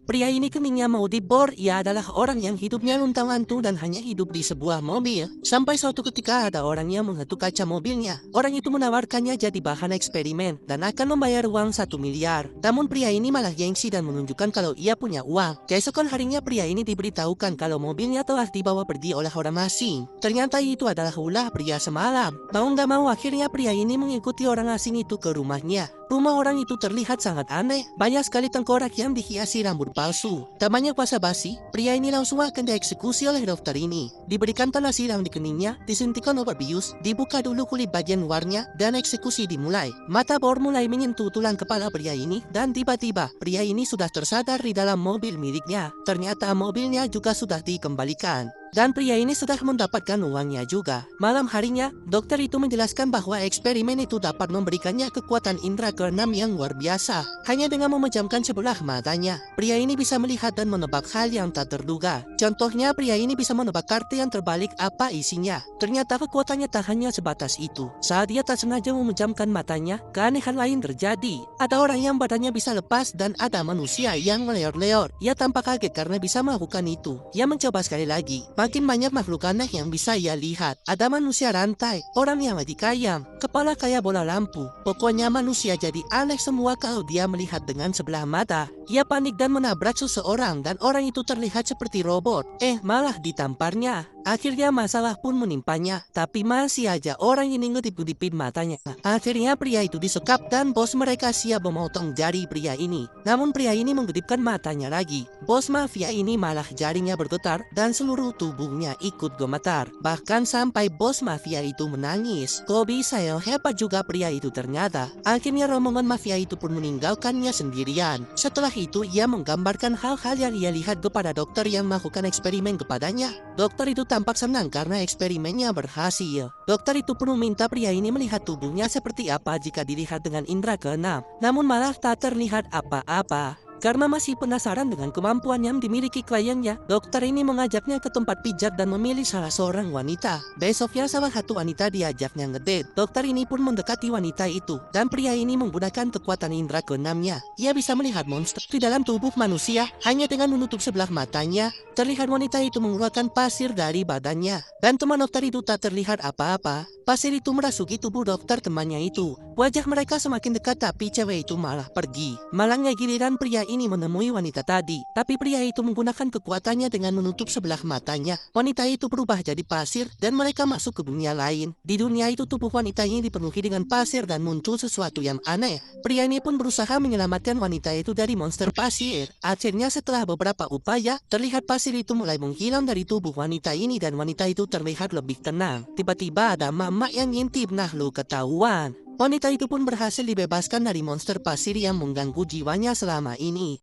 Pria ini keningnya mau dibor. Ia adalah orang yang hidupnya luntang-lantung dan hanya hidup di sebuah mobil. Sampai suatu ketika ada orang yang mengetuk kaca mobilnya. Orang itu menawarkannya jadi bahan eksperimen dan akan membayar uang 1 miliar. Namun pria ini malah gengsi dan menunjukkan kalau ia punya uang. Keesokan harinya pria ini diberitahukan kalau mobilnya telah dibawa pergi oleh orang asing. Ternyata itu adalah ulah pria semalam. Mau nggak mau akhirnya pria ini mengikuti orang asing itu ke rumahnya. Rumah orang itu terlihat sangat aneh. Banyak sekali tengkorak yang dihiasi rambut palsu. Tak banyak basa-basi, pria ini langsung akan dieksekusi oleh dokter ini. Diberikan tanah siram di keningnya, disuntikan obat bius, dibuka dulu kulit bagian luarnya, dan eksekusi dimulai. Mata bor mulai menyentuh tulang kepala pria ini, dan tiba-tiba pria ini sudah tersadar di dalam mobil miliknya. Ternyata mobilnya juga sudah dikembalikan. Dan pria ini sudah mendapatkan uangnya juga. Malam harinya, dokter itu menjelaskan bahwa eksperimen itu dapat memberikannya kekuatan indera keenam yang luar biasa. Hanya dengan memejamkan sebelah matanya, pria ini bisa melihat dan menebak hal yang tak terduga. Contohnya, pria ini bisa menebak kartu yang terbalik apa isinya. Ternyata kekuatannya tak hanya sebatas itu. Saat dia tak sengaja memejamkan matanya, keanehan lain terjadi. Ada orang yang badannya bisa lepas dan ada manusia yang meleor-leor. Ia tampak kaget karena bisa melakukan itu. Ia mencoba sekali lagi. Makin banyak makhluk aneh yang bisa ia lihat. Ada manusia rantai, orang yang mati kayam, kepala kayak bola lampu. Pokoknya manusia jadi aneh semua kalau dia melihat dengan sebelah mata. Ia panik dan menabrak seseorang dan orang itu terlihat seperti robot. Malah ditamparnya. Akhirnya masalah pun menimpanya, tapi masih aja orang ini ngedip-ngedipin matanya. Akhirnya pria itu disekap dan bos mereka siap memotong jari pria ini. Namun pria ini menggedipkan matanya lagi. Bos mafia ini malah jarinya bergetar dan seluruh tubuhnya ikut gemetar. Bahkan sampai bos mafia itu menangis. Kok bisa ya, hebat juga pria itu ternyata. Akhirnya rombongan mafia itu pun meninggalkannya sendirian. Setelah itu ia menggambarkan hal-hal yang ia lihat kepada dokter yang melakukan eksperimen kepadanya. Dokter itu tampak senang karena eksperimennya berhasil. Dokter itu pun meminta pria ini melihat tubuhnya seperti apa jika dilihat dengan indera keenam. Namun malah tak terlihat apa-apa. Karena masih penasaran dengan kemampuan yang dimiliki kliennya, dokter ini mengajaknya ke tempat pijat dan memilih salah seorang wanita. Besoknya salah satu wanita diajaknya ngedate. Dokter ini pun mendekati wanita itu, dan pria ini menggunakan kekuatan indera keenamnya. Ia bisa melihat monster di dalam tubuh manusia hanya dengan menutup sebelah matanya. Terlihat wanita itu mengeluarkan pasir dari badannya, dan teman dokter itu tak terlihat apa-apa. Pasir itu merasuki tubuh dokter temannya itu. Wajah mereka semakin dekat tapi cewek itu malah pergi. Malangnya giliran pria ini menemui wanita tadi. Tapi pria itu menggunakan kekuatannya dengan menutup sebelah matanya. Wanita itu berubah jadi pasir dan mereka masuk ke dunia lain. Di dunia itu tubuh wanita ini dipenuhi dengan pasir dan muncul sesuatu yang aneh. Pria ini pun berusaha menyelamatkan wanita itu dari monster pasir. Akhirnya setelah beberapa upaya, terlihat pasir itu mulai menghilang dari tubuh wanita ini dan wanita itu terlihat lebih tenang. Tiba-tiba ada mama yang ngintip, nah lu ketahuan. Wanita itu pun berhasil dibebaskan dari monster pasir yang mengganggu jiwanya selama ini.